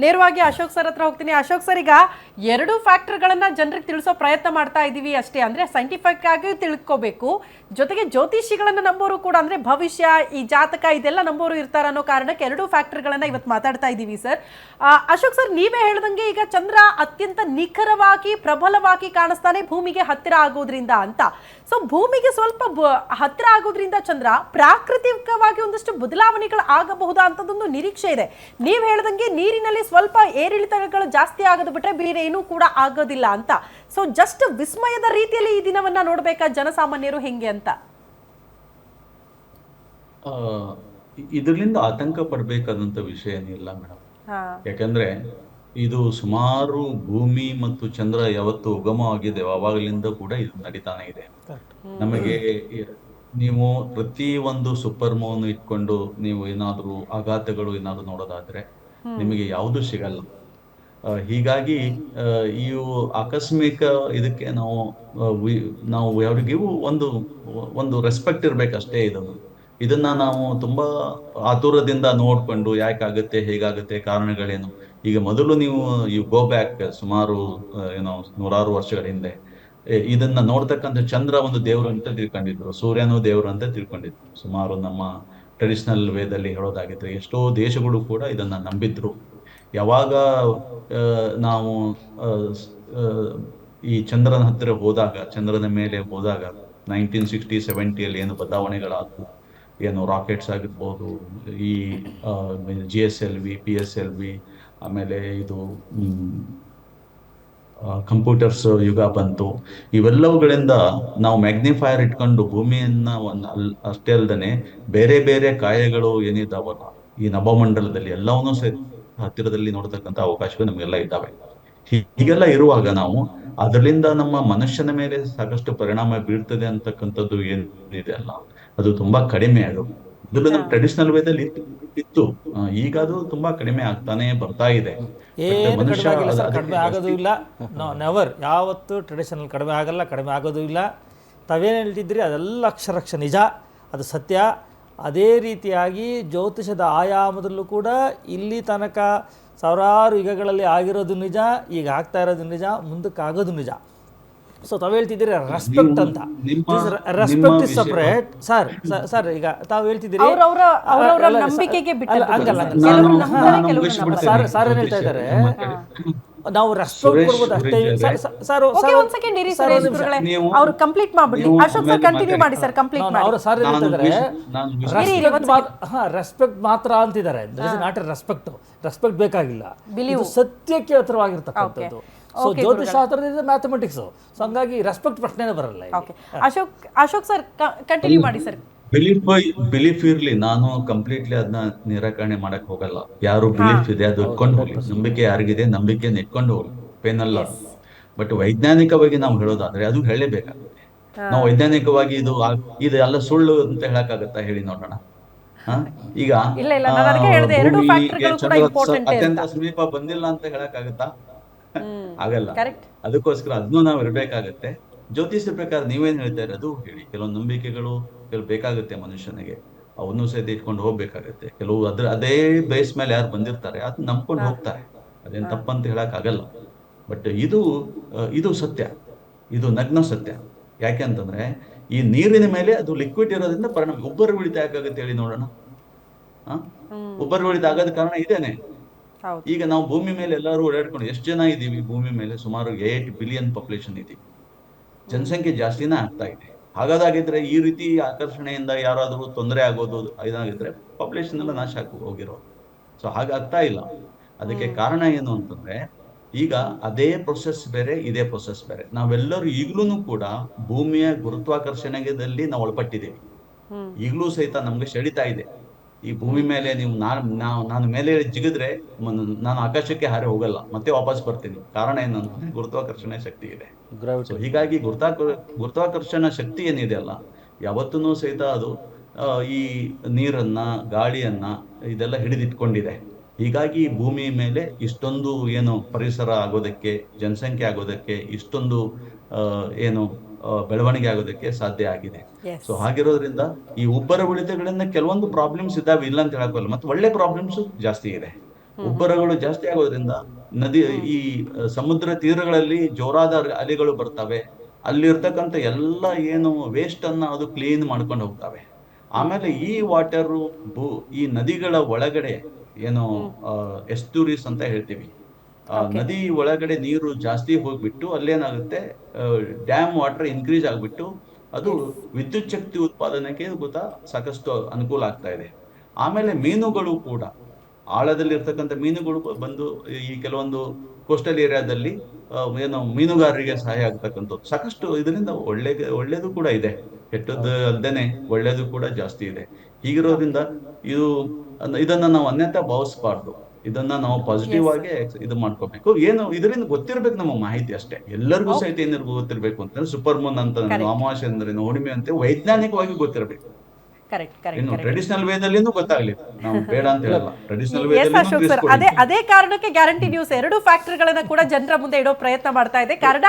ನೇರವಾಗಿ ಅಶೋಕ್ ಸರ್ ಹತ್ರ ಹೋಗ್ತೀನಿ. ಅಶೋಕ್ ಸರ್, ಈಗ ಎರಡು ಫ್ಯಾಕ್ಟರ್ಗಳನ್ನ ಜನರಿಗೆ ತಿಳಿಸೋ ಪ್ರಯತ್ನ ಮಾಡ್ತಾ ಇದೀವಿ ಅಷ್ಟೇ. ಅಂದ್ರೆ ಸೈಂಟಿಫಿಕ್ ಆಗಿ ತಿಳ್ಕೋಬೇಕು, ಜೊತೆಗೆ ಜ್ಯೋತಿಷಿಗಳನ್ನ ನಂಬೋರು ಕೂಡ, ಅಂದ್ರೆ ಭವಿಷ್ಯ, ಈ ಜಾತಕ ಇದೆಲ್ಲ ನಂಬೋರು ಇರ್ತಾರ ಅನ್ನೋ ಕಾರಣಕ್ಕೆ ಎರಡು ಫ್ಯಾಕ್ಟರ್ಗಳನ್ನ ಇವತ್ತು ಮಾತಾಡ್ತಾ ಇದ್ದೀವಿ ಸರ್. ಅಶೋಕ್ ಸರ್, ನೀವೇ ಹೇಳ್ದಂಗೆ ಈಗ ಚಂದ್ರ ಅತ್ಯಂತ ನಿಖರವಾಗಿ ಪ್ರಬಲವಾಗಿ ಕಾಣಿಸ್ತಾನೆ ಭೂಮಿಗೆ ಹತ್ತಿರ ಆಗೋದ್ರಿಂದ ಅಂತ. ಸೊ ಭೂಮಿಗೆ ಸ್ವಲ್ಪ ಹತ್ತಿರ ಆಗೋದ್ರಿಂದ ಚಂದ್ರ ಪ್ರಾಕೃತಿಕವಾಗಿ ಒಂದಷ್ಟು ಬದಲಾವಣೆಗಳು ಆಗಬಹುದಾ ಅಂತದೊಂದು ನಿರೀಕ್ಷೆ ಇದೆ. ನೀವ್ ಹೇಳ್ದಂಗೆ ನೀರಿನಲ್ಲಿ ಸ್ವಲ್ಪ ಏರಿಳಿತಗಳು ಜಾಸ್ತಿ ಆಗೋದು ಬಿಟ್ರೆ ಬೇರೆ ಏನೂ ಕೂಡ ಆಗೋದಿಲ್ಲ ಅಂತ. ಸೊ ಜಸ್ಟ್ ವಿಸ್ಮಯದ ರೀತಿಯಲ್ಲಿ ಈ ದಿನವನ್ನ ನೋಡ್ಬೇಕಾ ಜನಸಾಮಾನ್ಯರು ಹೆಂಗೆ ಅಂತ? ಇದರಿಂದ ಆತಂಕ ಪಡಬೇಕಾದಂತ ವಿಷಯ ಏನಿಲ್ಲ ಮೇಡಮ್. ಯಾಕಂದ್ರೆ ಇದು ಸುಮಾರು ಭೂಮಿ ಮತ್ತು ಚಂದ್ರ ಯಾವತ್ತು ಉಗಮವಾಗಿದೆ ಅವಾಗಲಿಂದ ಕೂಡ ಇದು ನಡೀತಾನೆ ಇದೆ. ನಮಗೆ ನೀವು ಪ್ರತಿ ಒಂದು ಸೂಪರ್ ಮೂನ್ ಇಟ್ಕೊಂಡು ನೀವು ಏನಾದ್ರೂ ಆಘಾತಗಳು ಏನಾದ್ರು ನೋಡೋದಾದ್ರೆ ನಿಮಗೆ ಯಾವುದು ಸಿಗಲ್ಲ. ಹೀಗಾಗಿ ಇವು ಆಕಸ್ಮಿಕ ಇದಕ್ಕೆ ನಾವು ಯಾರಿಗೂ ಒಂದು ರೆಸ್ಪೆಕ್ಟ್ ಇರ್ಬೇಕಷ್ಟೇ. ಇದನ್ನ ನಾವು ತುಂಬಾ ಆತುರದಿಂದ ನೋಡ್ಕೊಂಡು ಯಾಕಾಗುತ್ತೆ, ಹೇಗಾಗುತ್ತೆ, ಕಾರಣಗಳೇನು. ಈಗ ಮೊದಲು ನೀವು ಗೋ ಬ್ಯಾಕ್ ಸುಮಾರು ನೂರಾರು ವರ್ಷಗಳ ಹಿಂದೆ ಇದನ್ನ ನೋಡ್ತಕ್ಕಂಥ ಚಂದ್ರ ಒಂದು ದೇವರು ಅಂತ ತಿಳ್ಕೊಂಡಿದ್ರು, ಸೂರ್ಯನೂ ದೇವರು ಅಂತ ತಿಳ್ಕೊಂಡಿದ್ರು. ಸುಮಾರು ನಮ್ಮ ಟ್ರೆಡಿಷನಲ್ ವೇದಲ್ಲಿ ಹೇಳೋದಾಗಿದ್ರೆ ಎಷ್ಟೋ ದೇಶಗಳು ಕೂಡ ಇದನ್ನ ನಂಬಿದ್ರು. ಯಾವಾಗ ನಾವು ಈ ಚಂದ್ರನ ಹತ್ತಿರ ಹೋದಾಗ, ಚಂದ್ರನ ಮೇಲೆ ಹೋದಾಗ 1960, 70 ಏನು ಬದಲಾವಣೆಗಳಾದವು, ಏನು ರಾಕೆಟ್ಸ್ ಆಗಿರ್ಬೋದು, ಈ GSLV, PSLV, ಆಮೇಲೆ ಇದು ಕಂಪ್ಯೂಟರ್ಸ್ ಯುಗ ಬಂತು. ಇವೆಲ್ಲವುಗಳಿಂದ ನಾವು ಮ್ಯಾಗ್ನಿಫೈಯರ್ ಇಟ್ಕೊಂಡು ಭೂಮಿಯನ್ನ ಅಷ್ಟೇ ಅಲ್ದೇನೆ ಬೇರೆ ಬೇರೆ ಕಾಯಗಳು ಏನಿದಾವಲ್ಲ ಈ ನಭಮಂಡಲದಲ್ಲಿ ಎಲ್ಲವನ್ನೂ ಹತ್ತಿರದಲ್ಲಿ ನೋಡ್ತಕ್ಕಂಥ ಅವಕಾಶಗಳು ನಮಗೆಲ್ಲ ಇದ್ದಾವೆ. ಹೀಗೆಲ್ಲ ಇರುವಾಗ ನಾವು ಅದರಿಂದ ನಮ್ಮ ಮನುಷ್ಯನ ಮೇಲೆ ಸಾಕಷ್ಟು ಪರಿಣಾಮ ಬೀಳ್ತದೆ ಅಂತಕ್ಕಂಥದ್ದು ಏನಿದೆ ಅಲ್ಲ, ಅದು ತುಂಬಾ ಕಡಿಮೆ. ಅದು ಮೊದಲು ನಮ್ಮ ಟ್ರೆಡಿಷನಲ್ ವೇದಲ್ಲಿ ಇತ್ತು, ಈಗ ಅದು ತುಂಬಾ ಕಡಿಮೆ ಆಗ್ತಾನೆ ಬರ್ತಾ ಇದೆ. ಕಡಿಮೆ ಆಗೋದು ಇಲ್ಲ, ನೆವರ್. ಯಾವತ್ತು ಟ್ರೆಡಿಷನಲ್ ಕಡಿಮೆ ಆಗಲ್ಲ, ಕಡಿಮೆ ಆಗೋದು ಇಲ್ಲ. ತಾವೇನು ಹೇಳ್ತಿದ್ರಿ ಅದೆಲ್ಲ ಅಕ್ಷರಕ್ಷ ನಿಜ, ಅದು ಸತ್ಯ. ಅದೇ ರೀತಿಯಾಗಿ ಜ್ಯೋತಿಷದ ಆಯಾಮದಲ್ಲೂ ಕೂಡ ಇಲ್ಲಿ ತನಕ ಸಾವಿರಾರು ಯುಗಗಳಲ್ಲಿ ಆಗಿರೋದು ನಿಜ, ಈಗ ಆಗ್ತಾ ಇರೋದು ನಿಜ, ಮುಂದಕ್ಕೆ ಆಗೋದು ನಿಜ. ಸೊ ತಾವು ಹೇಳ್ತಿದ್ದೀರಿ ರೆಸ್ಪೆಕ್ಟ್ ಅಂತ. Respect is separate. ಸರ್ ಈಗ ತಾವು ಹೇಳ್ತಿದ್ದೀರಿ ಸರ್ ಏನ್ ಹೇಳ್ತಾ ಇದ್ದಾರೆ, ನಾವು ರೆಸ್ಪೆಕ್ಟ್ ಕೊಡ್ಬೋದು ಅಷ್ಟೇ. ಅವರು ಕಂಪ್ಲೀಟ್ ಮಾಡ್ಬಿಡಿ. ಅಶೋಕ್ ಸರ್ ಕಂಟಿನ್ಯೂ ಮಾಡಿ ಸರ್, ಕಂಪ್ಲೀಟ್ ಮಾಡಿ. ಅವರು ಸರ್ ಹೇಳ್ತಾ ಇದ್ದಾರೆ ರೆಸ್ಪೆಕ್ಟ್ ಮಾತ್ರ ಅಂತಿದ್ದಾರೆ. Not respect. ರೆಸ್ಪೆಕ್ಟ್ ಬೇಕಾಗಿಲ್ಲ, ಇದು ಸತ್ಯಕ್ಕೆ ಹತ್ರವಾಗಿರ್ತಕ್ಕಂಥದ್ದು. ಸೊ ಜ್ಯೋತಿಷಾಸ್ತ್ರದಿಂದ ಮ್ಯಾಥಮೆಟಿಕ್ಸ್, ಸೊ ಹಂಗಾಗಿ ರೆಸ್ಪೆಕ್ಟ್ ಪ್ರಶ್ನೆನೇ ಬರಲ್ಲ. ಅಶೋಕ್ ಸರ್ ಕಂಟಿನ್ಯೂ ಮಾಡಿ ಸರ್. ಬಿಲೀಫ್ ಇರ್ಲಿ, ನಾನು ಕಂಪ್ಲೀಟ್ಲಿ ಅದನ್ನ ನಿರಾಕರಣೆ ಮಾಡಕ್ ಹೋಗಲ್ಲ. ಯಾರು ಬಿಲೀಫ್ ಇದೆ ಅದು ಇಟ್ಕೊಂಡು ಹೋಗ್ಲಿ, ನಂಬಿಕೆ ಯಾರಿಗಿದೆ ನಂಬಿಕೆಯನ್ನು ಇಟ್ಕೊಂಡು ಹೋಗ್ಲಿ, ಪೇನಲ್ಲ. ಬಟ್ ವೈಜ್ಞಾನಿಕವಾಗಿ ನಾವು ಹೇಳೋದಾದ್ರೆ ಅದು ಹೇಳಲೇಬೇಕಾಗುತ್ತೆ. ನಾವು ವೈಜ್ಞಾನಿಕವಾಗಿ ಇದು ಎಲ್ಲ ಸುಳ್ಳು ಅಂತ ಹೇಳಕ್ಕಾಗತ್ತಾ ಹೇಳಿ ನೋಡೋಣ. ಈಗ ಅತ್ಯಂತ ಸಮೀಪ ಬಂದಿಲ್ಲ ಅಂತ ಹೇಳಕ್ಕಾಗತ್ತಾ? ಆಗಲ್ಲ. ಅದಕ್ಕೋಸ್ಕರ ಅದನ್ನು ನಾವು ಇರಬೇಕಾಗತ್ತೆ. ಜ್ಯೋತಿಷ್ಯ ಪ್ರಕಾರ ನೀವೇನ್ ಹೇಳ್ತಾ ಇರೋದು ಹೇಳಿ. ಕೆಲವು ನಂಬಿಕೆಗಳು ಬೇಕಾಗುತ್ತೆ ಮನುಷ್ಯನಿಗೆ, ಅವನು ಸಹಿತ ಇಟ್ಕೊಂಡು ಹೋಗ್ಬೇಕಾಗತ್ತೆ. ಕೆಲವು ಅದೇ ಬೇಸ್ ಮೇಲೆ ಯಾರು ಬಂದಿರ್ತಾರೆ ಅದನ್ನ ನಂಬ್ಕೊಂಡು ಹೋಗ್ತಾರೆ, ಅದೇನ್ ತಪ್ಪಂತ ಹೇಳಕ್ ಆಗಲ್ಲ. ಬಟ್ ಇದು ಸತ್ಯ, ಇದು ನಗ್ನ ಸತ್ಯ. ಯಾಕೆ ಅಂತಂದ್ರೆ ಈ ನೀರಿನ ಮೇಲೆ ಅದು ಲಿಕ್ವಿಡ್ ಇರೋದ್ರಿಂದ ಪರಿಣಾಮ. ಉಬ್ಬರ ಇಳಿತ ಯಾಕಾಗುತ್ತೆ ಹೇಳಿ ನೋಡೋಣ. ಉಬ್ಬರ ಇಳಿತ ಆಗೋದ ಕಾರಣ ಇದೇನೆ. ಈಗ ನಾವು ಭೂಮಿ ಮೇಲೆ ಎಲ್ಲರೂ ಓಡಾಡ್ಕೊಂಡು ಎಷ್ಟು ಜನ ಇದೀವಿ ಭೂಮಿ ಮೇಲೆ? ಸುಮಾರು 8 ಬಿಲಿಯನ್ ಪಾಪ್ಯುಲೇಷನ್ ಇದೀವಿ. ಜನಸಂಖ್ಯೆ ಜಾಸ್ತಿನೇ ಆಗ್ತಾ ಇದೆ. ಹಾಗಾದಾಗಿದ್ರೆ ಈ ರೀತಿ ಆಕರ್ಷಣೆಯಿಂದ ಯಾರಾದ್ರೂ ತೊಂದರೆ ಆಗೋದು ಇದಾಗಿದ್ರೆ ಪಾಪ್ಯುಲೇಷನ್ ಎಲ್ಲ ನಾಶ ಹೋಗಿರೋದು. ಸೊ ಹಾಗಾಗ್ತಾ ಇಲ್ಲ. ಅದಕ್ಕೆ ಕಾರಣ ಏನು ಅಂತಂದ್ರೆ ಈಗ ಅದೇ ಪ್ರೊಸೆಸ್ ಬೇರೆ, ಇದೇ ಪ್ರೊಸೆಸ್ ಬೇರೆ. ನಾವೆಲ್ಲರೂ ಈಗ್ಲೂ ಕೂಡ ಭೂಮಿಯ ಗುರುತ್ವಾಕರ್ಷಣೆಯಲ್ಲಿ ನಾವು ಒಳಪಟ್ಟಿದ್ದೇವೆ. ಈಗಲೂ ಸಹಿತ ನಮ್ಗೆ ಸೆಳಿತಾ ಇದೆ. ಈ ಭೂಮಿ ಮೇಲೆ ನೀವು ನಾನು ಮೇಲೆ ಜಿಗಿದ್ರೆ ನಾನು ಆಕಾಶಕ್ಕೆ ಹಾರಿ ಹೋಗಲ್ಲ, ಮತ್ತೆ ವಾಪಸ್ ಬರ್ತೀನಿ. ಕಾರಣ ಏನಂತಂದ್ರೆ ಗುರುತ್ವಾಕರ್ಷಣೆ ಶಕ್ತಿ ಇದೆ. ಹೀಗಾಗಿ ಗುರುತ್ವಾಕರ್ಷಣ ಶಕ್ತಿ ಏನಿದೆ ಅಲ್ಲ, ಯಾವತ್ತೂ ಸಹಿತ ಅದು ಈ ನೀರನ್ನ, ಗಾಳಿಯನ್ನ ಇದೆಲ್ಲ ಹಿಡಿದಿಟ್ಕೊಂಡಿದೆ. ಹೀಗಾಗಿ ಭೂಮಿ ಮೇಲೆ ಇಷ್ಟೊಂದು ಪರಿಸರ ಆಗೋದಕ್ಕೆ, ಜನಸಂಖ್ಯೆ ಆಗೋದಕ್ಕೆ, ಇಷ್ಟೊಂದು ಬೆಳವಣಿಗೆ ಆಗೋದಕ್ಕೆ ಸಾಧ್ಯ ಆಗಿದೆ. ಸೊ ಹಾಗಿರೋದ್ರಿಂದ ಈ ಉಬ್ಬರ ಉಳಿತಗಳಿಂದ ಕೆಲವೊಂದು ಪ್ರಾಬ್ಲಮ್ಸ್ ಇದ್ದಾವೆ, ಇಲ್ಲ ಅಂತ ಹೇಳಕ್ಕಲ್ಲ. ಮತ್ತೆ ಒಳ್ಳೆ ಪ್ರಾಬ್ಲಮ್ಸ್ ಜಾಸ್ತಿ ಇದೆ. ಉಬ್ಬರಗಳು ಜಾಸ್ತಿ ಆಗೋದ್ರಿಂದ ನದಿ ಈ ಸಮುದ್ರ ತೀರಗಳಲ್ಲಿ ಜೋರಾದ ಅಲೆಗಳು ಬರ್ತವೆ. ಅಲ್ಲಿರ್ತಕ್ಕಂಥ ಎಲ್ಲ ಏನು ವೇಸ್ಟ್ ಅನ್ನ ಅದು ಕ್ಲೀನ್ ಮಾಡ್ಕೊಂಡು ಹೋಗ್ತವೆ. ಆಮೇಲೆ ಈ ವಾಟರು ಈ ನದಿಗಳ ಒಳಗಡೆ ಏನು ಎಸ್ಟುರೀಸ್ ಅಂತ ಹೇಳ್ತೀವಿ, ನದಿ ಒಳಗಡೆ ನೀರು ಜಾಸ್ತಿ ಹೋಗ್ಬಿಟ್ಟು ಅಲ್ಲೇನಾಗುತ್ತೆ, ಡ್ಯಾಮ್ ವಾಟರ್ ಇನ್ಕ್ರೀಸ್ ಆಗ್ಬಿಟ್ಟು ಅದು ವಿದ್ಯುತ್ ಶಕ್ತಿ ಉತ್ಪಾದನೆಗೆ ಗೊತ್ತಾ ಸಾಕಷ್ಟು ಅನುಕೂಲ ಆಗ್ತಾ ಇದೆ. ಆಮೇಲೆ ಮೀನುಗಳು ಕೂಡ, ಆಳದಲ್ಲಿ ಇರ್ತಕ್ಕಂಥ ಮೀನುಗಳು ಬಂದು ಈ ಕೆಲವೊಂದು ಕೋಸ್ಟಲ್ ಏರಿಯಾದಲ್ಲಿ ಏನು ಮೀನುಗಾರರಿಗೆ ಸಹಾಯ ಆಗ್ತಕ್ಕಂಥದ್ದು ಸಾಕಷ್ಟು. ಇದರಿಂದ ಒಳ್ಳೇದು ಕೂಡ ಇದೆ, ಕೆಟ್ಟದ್ದು ಅಲ್ದೇನೆ ಒಳ್ಳೇದು ಕೂಡ ಜಾಸ್ತಿ ಇದೆ. ಹೀಗಿರೋದ್ರಿಂದ ಇದನ್ನ ನಾವು ಅನ್ಯತಾ ಭಾವಿಸಬಾರ್ದು. ಇದನ್ನ ನಾವು ಪಾಸಿಟಿವ್ ಆಗಿ ಇದು ಮಾಡ್ಕೋಬೇಕು. ಏನು ಇದರಿಂದ ಗೊತ್ತಿರ್ಬೇಕು ನಮಗೆ ಮಾಹಿತಿ ಅಷ್ಟೇ. ಎಲ್ಲರಿಗೂ ಸಹಿತ ಏನಿರ್ಬೋದು ಗೊತ್ತಿರ್ಬೇಕು ಅಂತಂದ್ರೆ ಸೂಪರ್ ಮೂನ್ ಅಂತ ಅಮಾವಾಸ್ಯೆ ಅಂದ್ರೆ ಹುಣ್ಣಿಮೆ ಅಂತ ವೈಜ್ಞಾನಿಕವಾಗಿ ಗೊತ್ತಿರ್ಬೇಕು. ಇನ್ನು ಟ್ರೆಡಿಷನಲ್ ವೇದಲ್ಲಿನೂ ಗೊತ್ತಾಗ್ಲಿ, ನಾವು ಬೇಡ ಅಂತ ಹೇಳಲ್ಲ. ಟ್ರೆಡಿಷನಲ್ ಅಶೋಕ್ ಸರ್, ಅದೇ ಕಾರಣಕ್ಕೆ ಗ್ಯಾರಂಟಿ ನ್ಯೂಸ್ 2 ಫ್ಯಾಕ್ಟರ್ಗಳನ್ನ ಕೂಡ ಜನರ ಮುಂದೆ ಇಡೋ ಪ್ರಯತ್ನ ಮಾಡ್ತಾ ಇದೆ. ಕಾರಣ